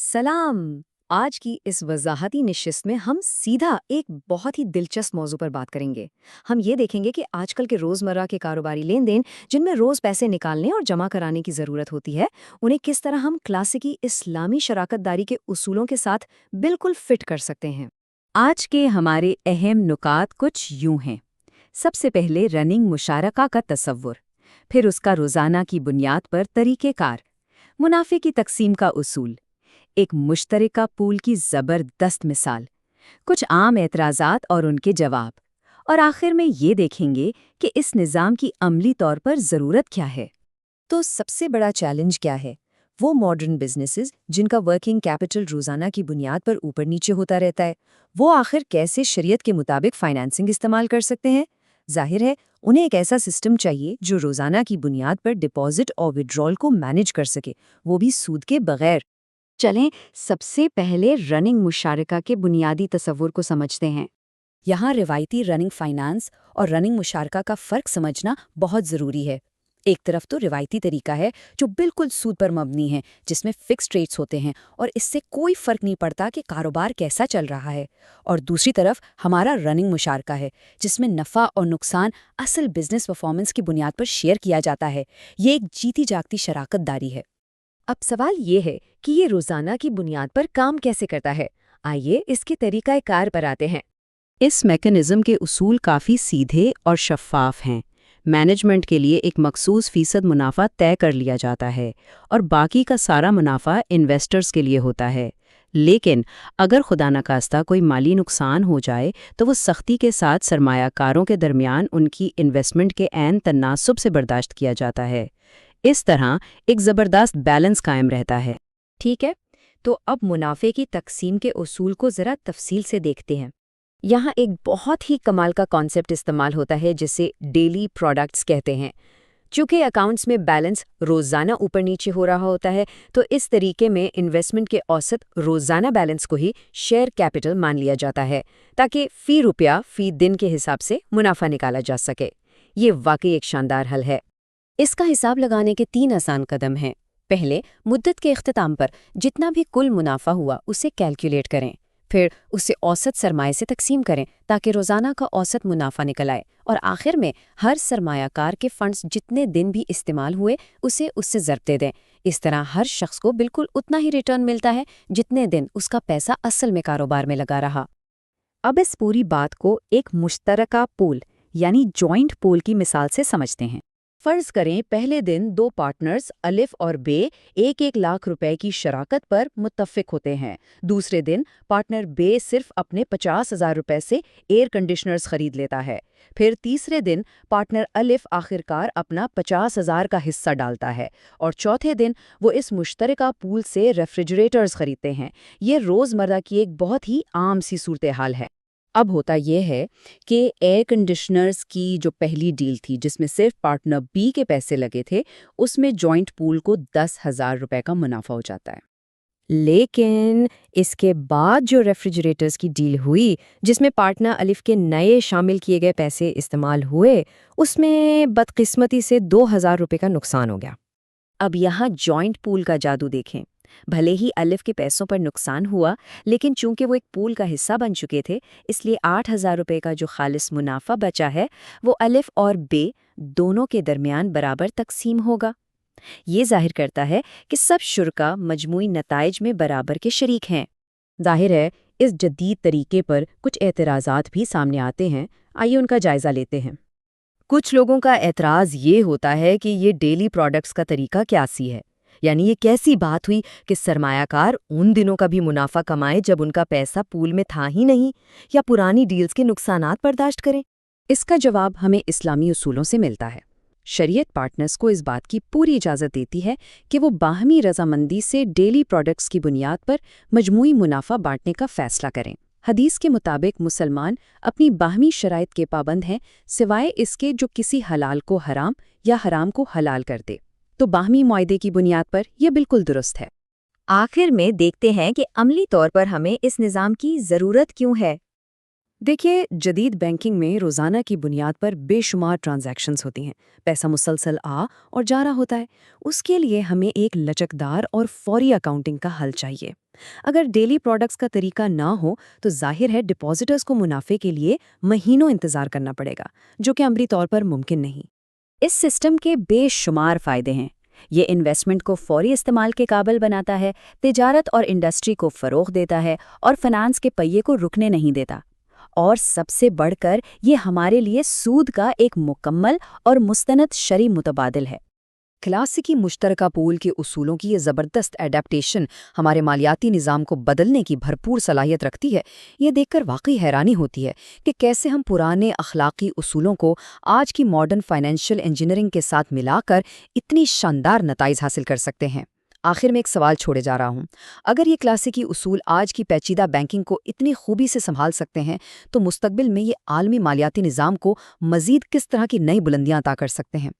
सलाम। आज की इस वजाहती निशिस्त में हम सीधा एक बहुत ही दिलचस्प मौजू पर बात करेंगे। हम ये देखेंगे कि आजकल के रोज़मर्रा के कारोबारी लेन देन जिनमें रोज़ पैसे निकालने और जमा कराने की ज़रूरत होती है, उन्हें किस तरह हम क्लासिकी इस्लामी शराकतदारी के उसूलों के साथ बिल्कुल फिट कर सकते हैं। आज के हमारे अहम नुकात कुछ यूं हैं। सबसे पहले रनिंग मुशारका का तसव्वुर, फिर उसका रोज़ाना की बुनियाद पर तरीक़ेकार, मुनाफे की तकसीम का उसूल, एक मुश्तरका पूल की ज़बरदस्त मिसाल, कुछ आम एतराज़ात और उनके जवाब, और आखिर में ये देखेंगे कि इस निज़ाम की अमली तौर पर ज़रूरत क्या है। तो सबसे बड़ा चैलेंज क्या है? वो मॉडर्न बिजनेसेस जिनका वर्किंग कैपिटल रोज़ाना की बुनियाद पर ऊपर नीचे होता रहता है, वो आखिर कैसे शरीयत के मुताबिक फाइनेंसिंग इस्तेमाल कर सकते हैं? जाहिर है, उन्हें एक ऐसा सिस्टम चाहिए जो रोज़ाना की बुनियाद पर डिपॉजिट और विड्रॉल को मैनेज कर सके, वो भी सूद के बगैर। चलें सबसे पहले रनिंग मुशारका के बुनियादी तसव्वुर को समझते हैं। यहाँ रिवायती रनिंग फाइनेंस और रनिंग मुशारका का फ़र्क समझना बहुत ज़रूरी है। एक तरफ तो रिवायती तरीका है जो बिल्कुल सूद पर मबनी है, जिसमें फिक्स्ड रेट्स होते हैं और इससे कोई फ़र्क नहीं पड़ता कि कारोबार कैसा चल रहा है। और दूसरी तरफ हमारा रनिंग मुशारका है, जिसमें नफ़ा और नुकसान असल बिजनेस परफॉर्मेंस की बुनियाद पर शेयर किया जाता है। ये एक जीती जागती शराकतदारी है। अब सवाल ये है कि ये रोज़ाना की बुनियाद पर काम कैसे करता है। आइए इसके तरीक़ाकार पर आते हैं। इस मैकेनिज़्म के उसूल काफ़ी सीधे और शफ़ाफ हैं। मैनेजमेंट के लिए एक मखसूस फ़ीसद मुनाफा तय कर लिया जाता है और बाकी का सारा मुनाफा इन्वेस्टर्स के लिए होता है। लेकिन अगर खुदा न खास्ता कोई माली नुकसान हो जाए तो वो सख्ती के साथ सरमायाकारों के दरमियान उनकी इन्वेस्टमेंट के ऐन तनासुब से बर्दाश्त किया जाता है। इस तरह एक ज़बरदस्त बैलेंस कायम रहता है। ठीक है, तो अब मुनाफे की तकसीम के उसूल को ज़रा तफसील से देखते हैं। यहाँ एक बहुत ही कमाल का कॉन्सेप्ट इस्तेमाल होता है जिसे डेली प्रोडक्ट्स कहते हैं। चूँकि अकाउंट्स में बैलेंस रोज़ाना ऊपर नीचे हो रहा होता है, तो इस तरीके में इन्वेस्टमेंट के औसत रोज़ाना बैलेंस को ही शेयर कैपिटल मान लिया जाता है, ताकि फ़ी रुपया फ़ी दिन के हिसाब से मुनाफा निकाला जा सके। ये वाकई एक शानदार हल है। इसका हिसाब लगाने के 3 आसान कदम हैं। पहले, मुद्दत के इख्तिताम पर जितना भी कुल मुनाफा हुआ उसे कैलकुलेट करें। फिर उसे औसत सरमाए से तकसीम करें ताकि रोज़ाना का औसत मुनाफा निकल आए। और आखिर में हर सरमायाकार के फंड्स जितने दिन भी इस्तेमाल हुए उसे उससे ज़र्ब दे दें। इस तरह हर शख्स को बिल्कुल उतना ही रिटर्न मिलता है जितने दिन उसका पैसा असल में कारोबार में लगा रहा। अब इस पूरी बात को एक मुश्तरका पूल यानी जॉइंट पूल की मिसाल से समझते हैं। फर्ज करें पहले दिन 2 पार्टनर्स अलिफ और बे 1-1 लाख रुपए की शराकत पर मुत्तफिक होते हैं। दूसरे दिन पार्टनर बे सिर्फ अपने 50,000 रुपए से एयर कंडीशनर्स खरीद लेता है। फिर तीसरे दिन पार्टनर अलिफ आखिरकार अपना 50,000 का हिस्सा डालता है और चौथे दिन वो इस मुश्तरका पूल से रेफ्रिजरेटर्स खरीदते हैं। ये रोज़मर्रा की एक बहुत ही आम सी सूरत हाल है। अब होता यह है कि एयर कंडीशनर्स की जो पहली डील थी जिसमें सिर्फ पार्टनर बी के पैसे लगे थे, उसमें जॉइंट पूल को 10,000 रुपए का मुनाफा हो जाता है। लेकिन इसके बाद जो रेफ्रिजरेटर्स की डील हुई, जिसमें पार्टनर अलिफ के नए शामिल किए गए पैसे इस्तेमाल हुए, उसमें बदकिस्मती से 2,000 रुपए का नुकसान हो गया। अब यहाँ जॉइंट पूल का जादू देखें। भले ही अलिफ के पैसों पर नुकसान हुआ, लेकिन चूंकि वो एक पूल का हिस्सा बन चुके थे, इसलिए 8,000 रुपए का जो खालिस मुनाफा बचा है वो अलिफ और बे दोनों के दरमियान बराबर तकसीम होगा। ये जाहिर करता है कि सब शुरका मजमूई नताइज में बराबर के शरीक हैं। जाहिर है, इस जदीद तरीके पर कुछ एतराज़ात भी सामने आते हैं। आइए उनका जायज़ा लेते हैं। कुछ लोगों का एतराज़ ये होता है कि ये डेली प्रोडक्ट्स का तरीका क्यासी है। यानी ये कैसी बात हुई कि सरमायाकार उन दिनों का भी मुनाफा कमाए जब उनका पैसा पूल में था ही नहीं, या पुरानी डील्स के नुकसानात बर्दाश्त करें। इसका जवाब हमें इस्लामी उसूलों से मिलता है। शरीयत पार्टनर्स को इस बात की पूरी इजाज़त देती है कि वो बाहमी रजामंदी से डेली प्रोडक्ट्स की बुनियाद पर मजमूई मुनाफा बांटने का फैसला करें। हदीस के मुताबिक मुसलमान अपनी बाहमी शराइत के पाबंद हैं, सिवाय इसके जो किसी हलाल को हराम या हराम को हलाल कर दे। तो बाहमी मुआहदे की बुनियाद पर यह बिल्कुल दुरुस्त है। आखिर में देखते हैं कि अमली तौर पर हमें इस निज़ाम की ज़रूरत क्यों है। دیکھیے، جدید بینکنگ میں روزانہ کی بنیاد پر بے شمار ٹرانزیکشنز ہوتی ہیں، پیسہ مسلسل اور جا رہا ہوتا ہے۔ اس کے لیے ہمیں ایک لچکدار اور فوری اکاؤنٹنگ کا حل چاہیے۔ اگر ڈیلی پروڈکٹس کا طریقہ نہ ہو تو ظاہر ہے ڈپازیٹرز کو منافع کے لیے مہینوں انتظار کرنا پڑے گا، جو کہ عملی طور پر ممکن نہیں۔ اس سسٹم کے بے شمار فائدے ہیں۔ یہ انویسٹمنٹ کو فوری استعمال کے قابل بناتا ہے، تجارت اور انڈسٹری کو فروغ دیتا ہے اور فنانس کے پہیے کو رکنے نہیں دیتا۔ اور سب سے بڑھ کر یہ ہمارے لیے سود کا ایک مکمل اور مستند شرعی متبادل ہے۔ کلاسیکی مشترکہ پول کے اصولوں کی یہ زبردست ایڈپٹیشن ہمارے مالیاتی نظام کو بدلنے کی بھرپور صلاحیت رکھتی ہے۔ یہ دیکھ کر واقعی حیرانی ہوتی ہے کہ کیسے ہم پرانے اخلاقی اصولوں کو آج کی ماڈرن فائنینشیل انجینئرنگ کے ساتھ ملا کر اتنی شاندار نتائج حاصل کر سکتے ہیں۔ آخر میں ایک سوال چھوڑے جا رہا ہوں، اگر یہ کلاسیکی اصول آج کی پیچیدہ بینکنگ کو اتنی خوبی سے سنبھال سکتے ہیں تو مستقبل میں یہ عالمی مالیاتی نظام کو مزید کس طرح کی نئی بلندیاں عطا کر سکتے ہیں؟